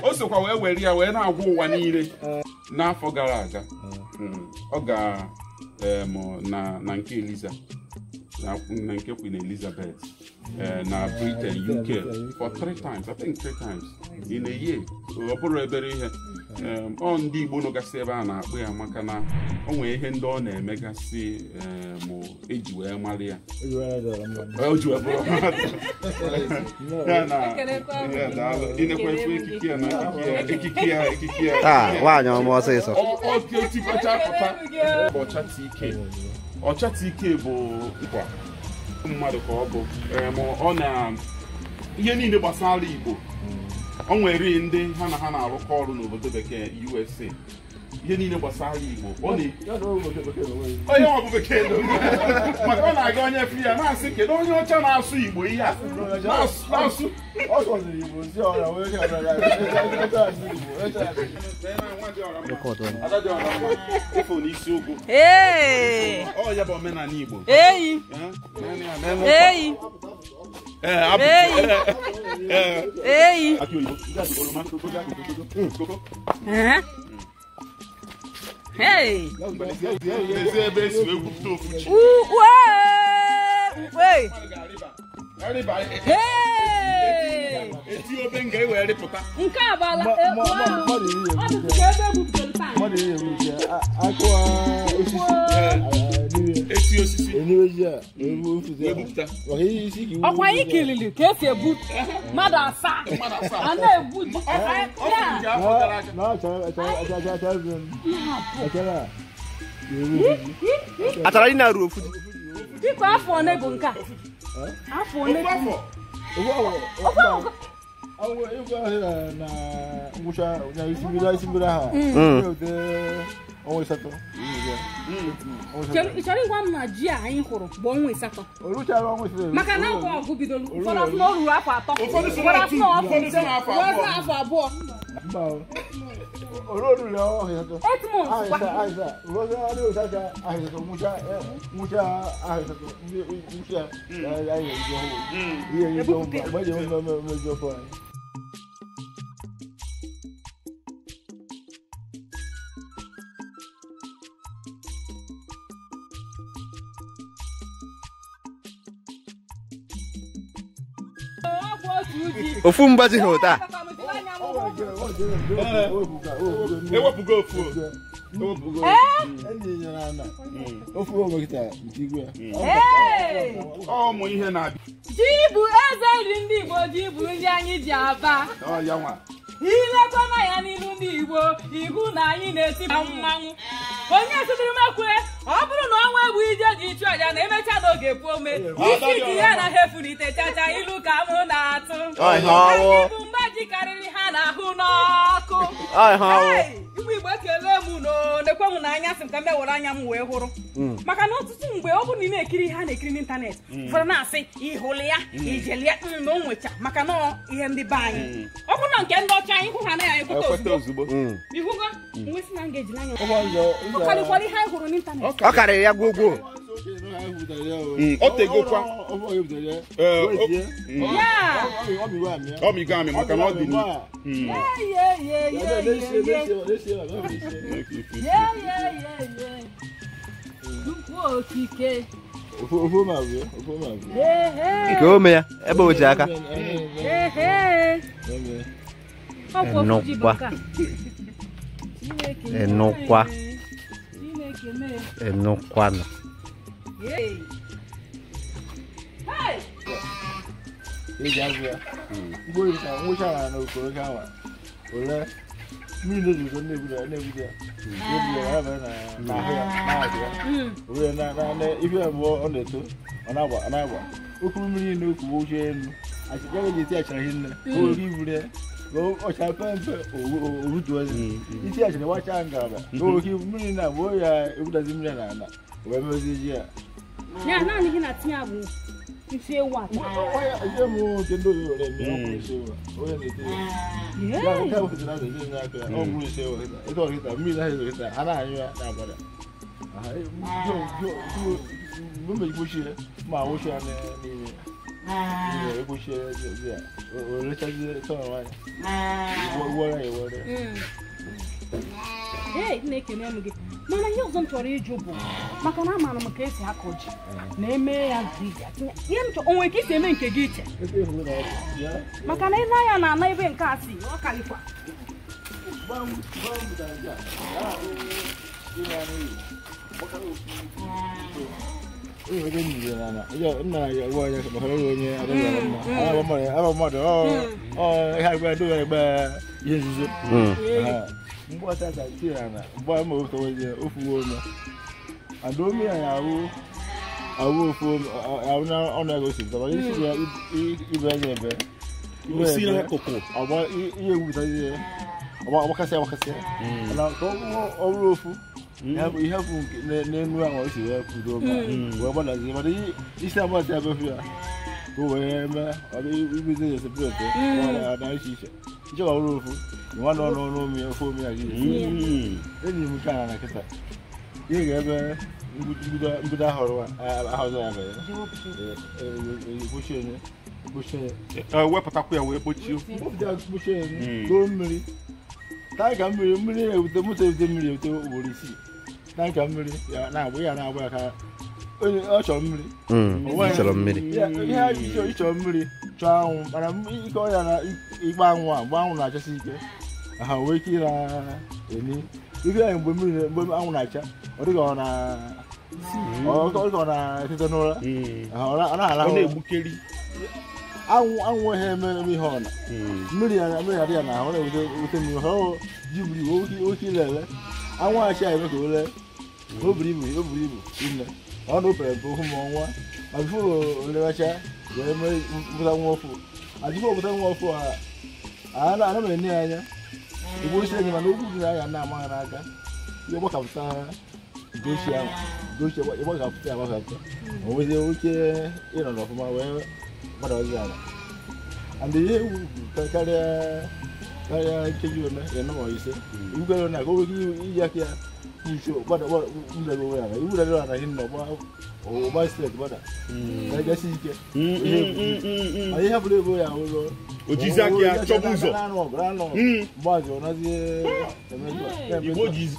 Osokwa wee were ya wee na-agwa ụwa niile n'afọ gara aga ọ ga na nke Eliza na nke Queen Elizabeth na Britain UK for 3 times, I think 3 times in a year. Ọ bụrụ ebere ihe ọ ndị Igbo nọgasị ebe a na-akpọ ya maka na o nwere ihe ndị ọ na-emegasị eji wee mara ya Ọchatike bụ nkwa mmadụ ka ọ bụ ọ na ihe niile gbasara Igbo. O nwere ndị ha na-arụkọ ọrụ n'obodo bekee USA. Ihe niile gbasara Igbo onye ọ bụ bekee maka ọ na-aga onye fi ya na-asị kedu onye ọcha na-asụ Igbo ihe a na-asụ ọ ya bụ omenala Igbo. Hey! Ọkwa anyị kilili ka esi ebu mmadụ asaa a na-ebu atara ina ru ofu biko afọ one bụ nke a afọ one ịchọrọ ịgwa m na ji a anyị hụrụ bụ ọnwa 8 maka na ọkwa ọgụ bidoro ụfọdụ afọ na o ruru afọ 3 ụfọdụ afọ 2 ofu mgbazi hota ji bụ eze nri ndị Igbo, ji bụ nri anyị ji aba ilekwana ya n'ilu ndị Igbo ihu na anyị na-eti mmanwụ onye sitiri mekwe ọ bụrụ na ọnwa egbu ije ji ịchụ aja na emecha n'oge kwuome isi ji ya na hefulite chacha ilu ka mụ na-atụ anyị bụ mgbaji karịrị ha na-ahụ n'ọkụ Igbo Igbo ekele m na-ekwe m na anya sị m ka m were anya m wee hụrụ maka na ọtụtụ mgbe ọ bụrụ na ị na-ekiri ha na-ekiri n'ịntanetị ụfọdụ na-asị ịhụrụ ya ijeli ya na o nwecha maka na ihe ndị be anyị ọ bụrụ na nke ndị ọcha anyị hụ ha na ya ekweta ozugbo ihugo nwesị na nga ejiri anya ọ karịkwara ihe anyị hụrụ n'ịntanetị ọ karịrị ya gwogwo ọ tegokwa ọ migo amị maka na ọ dị okike nke ome ya ebe o ji aka enukwa nọ mmiri na-ezuzo na-ebuda ya ya bụ na ahụ ya na-ahụ ya owe na ife abụọ ọ na-eto ọ na-agba okwu mmiri na okwu ochie elu achịkwa ga eti achara ihe nne ori iburu ya ọcha pempe orutuozi iti achara wacha ngalaba oke mmiri na abụọ ya ebudazi mmiri na ala wee mezie ya naanị gị na-atinye abụ isi ewu atọ ihe m nke ndị oyi were eme ọgwụ isi ewu onye na-ete ya nke a wepụtara na ezi nye aka ọgwụ isi ewu ịta ọkịta mmiri na ezo kịta ha na-anyụ ya na-agbada mgbe mejikwochie ma nwụchi ya n'ime ekwochie ya orechazie tọọ nwaanyị gwọrọ ya ewere ee na-ekene m gị mana ihe ọzọ m chọrọ ịjụ bụ maka na amara m ka esi akọ ji na-eme ya ihe m chọrọ onwe ka isi eme nke gị iche maka na ile anya na-ana ebe nke a si ọ kalikwa nna ya gwa onye maka onye aba mmadụ ihe agba ndị were gba ihe nzuzo mgbe ọcha ka tie ya na mgbe ama otowezie ofuwe ome adaomi ya awụ ofu awụ na ọnụ ego si tọba isi ya ibe eze ebe ihe egwupụta ihe ọgbakasị na ọ bụrụ ofu ihe bụ n'elu ahụ o si wee kwudo wee gbadazie mana isi agbatị abefu ya ka o wee mee ibido ya separate na iche iche iche ka ọ bụrụ ofu nwa nọ n'ọnụ ofu omi ya gị enyi m nke a na kịta ihe ga-ebe mbido ahụrụ ahụzọ ya mere wepụtakwa ya wee kpochie goo mmiri tanka mmiri ewute moto ewute mmiri ewute ugboro isii tanka mmiri na-agba ya ka onye ọ chọrọ mmiri ihe ịchọ mmiri chọọ anwụ mana ike ọya na ikpe anwụ a mgbe anwụ na-achasi ike ha nwee ike ịra eni ife anyị mgbe anwụ na-acha ọ dịka ọ na-etete n'ụra ọ na-egbukeri anwụ ha eme ihe ọna mmiri adị ya na ahụ na-ewute mmiri ha ji buru oke ilele anwụ achị a eme ka ole o buru ibu nne ọ na opere mpe ofu ma ọnwa ma bifo olewacha wee mee mpụta nwa ọfụ ajụfụ opụta nwa ọfụ a ana m ene ya anya igbo ochie nye mana okwu dị na anya na-amaghị n'aka ihe gbakapụta gochi ahụ ịgbakapụta agbakapụta o nwezie oke ịnọ n'ọfụma wee gbada ozi ala and ihe egwu karịa nkeji ole ya nọmọ ise igwere na ka o nwere iji aka ya uche gbadagbadago onwe ala iwuredere ala ihe nọ ọgba steeti gbada na-egasi ike ihe bụrụ ego ya ụlọ ojizi aka ya chọba ụzọ mgbazi ọnazie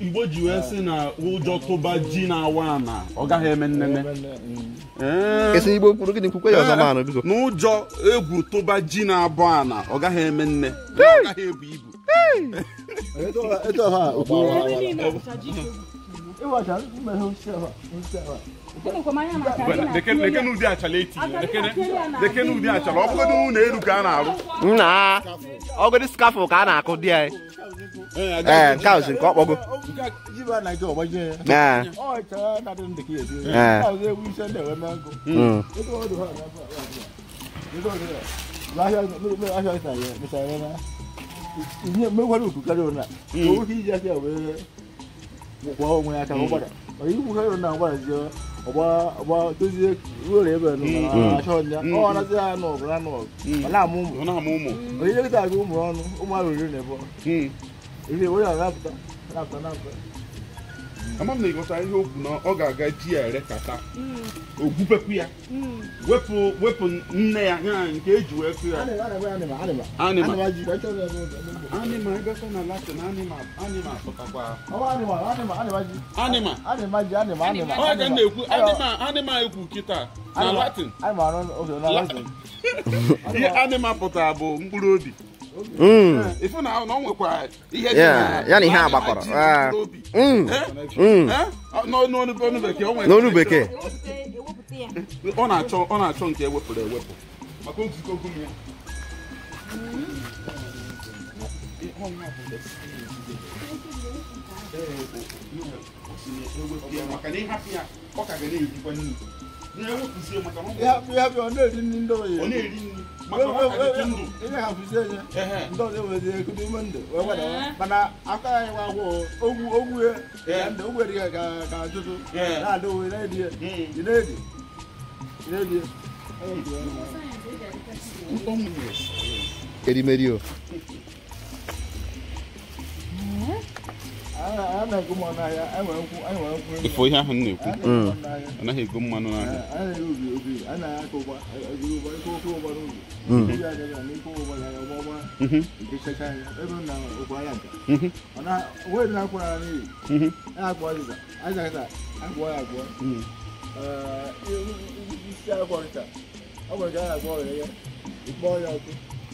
Igbo ji wee sị na ụjọ tụba ji na-awa na ọ gaghị eme nnene Igbo kwuru gịnị kwukwe ya ọzọ manụ biko n'ụjọ egwu tụba ji na-abụ ana ọ gaghị eme nne ọ gaghị ebu ibu lekene ụdị achala etinye lekene ụdị achala ọ bụgodị ụlọ elu ka a na-arụ nna ọgụdị skafụ ka a na-akụ dị anyị nke ahụ si nke ọkpọgo mekwara ukwu karịa ụna oke iji aka wee kwa onwe aka ụgbada ikwu karịa na gbadazi ọgba dozie ruo ebe achọ nya ọ nazi ha n'ọgụ na n'ọgụ ọ na-amụ ụmụ onye nkịta aga ụmụ ọnụ ụmụ arụ iri na ebe iri onye na-apụta ama m na ịghọta ihe okwu na ọ ga-aga ji ya ere kata ogwupekwu ya wepụ nne ya nke eji wee kụ ya anịma ebekwa na Latin anịma pụtakwa ọ ga na-ekwu anịma ekwu kịta na Latin ihe anịma pụtara bụ mkpụrụ obi ifu na ọ nwekwa ihe ya na ihe agbakọrọ n'onu bekee ọ na-achọ nke ewepụrụ ewepụ maka ogugo ya maka na ịhapụ ya ọ ka ga na-erikwa nri na-ewepụzie maka ya bụ ọ na-eri nri ndị oyi ọ na-eri nri maka ọ ka dị ndụ ihe hapụzie ya ndị ọzọ ewezi ekudu ime ndụ mana aka anyị nwa agwụ ogwu ya ndị ogwu erighị ka atụtụ na-adị owe na-edi ya ị na-edi erimeri o ifo ihe ahụ na-ekwu anaghị ego mmanụ n'ahịa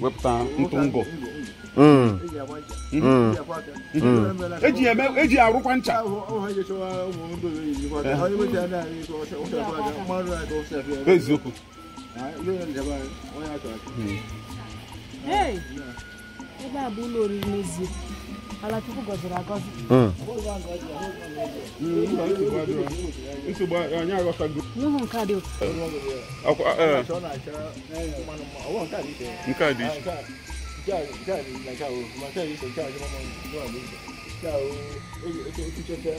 wepụta ntụ ngọ eji arụkwa ncha eziokwu ebe a bụ ụlọ oriri n'ezie ala Chukwu gọziri agọzi nsogbu anyị aghọtago n'ihu nke a dị otu nke a dị iche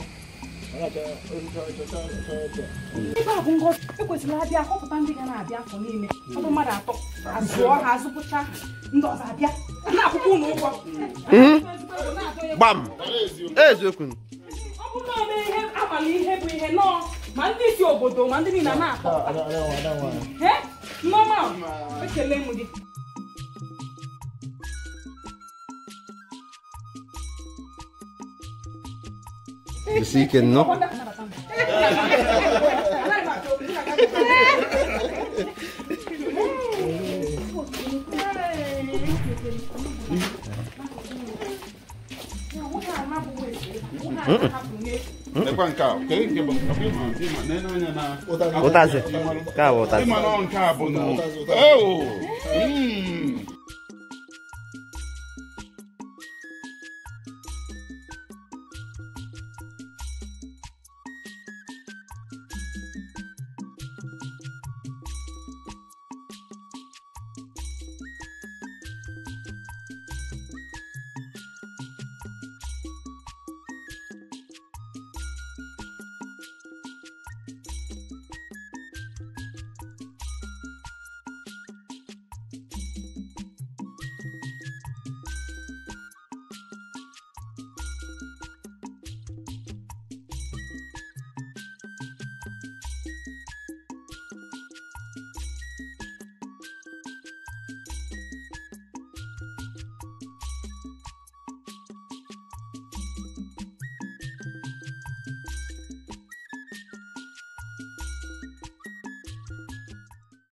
ibe a bụ ngọzi ekwesịrị abịa akọpụta ndị ga na-abịa afọ niile ọ bụ mmadụ atọ azụọ ha azụpụcha ndị ọzọ abịa na-akwụkwọ ụlọ ụgwọ gbam eziokwu ọ bụrụ na ọ ihe amamihe bụ ihe nọọ ma ndị isi obodo ma ndị niile na-akọ nneọma ekele m gị isi ike nnọ lekwa nke a nke bụ n'anya na ụtazị ka bụ ụtazị ịma na nke a bụ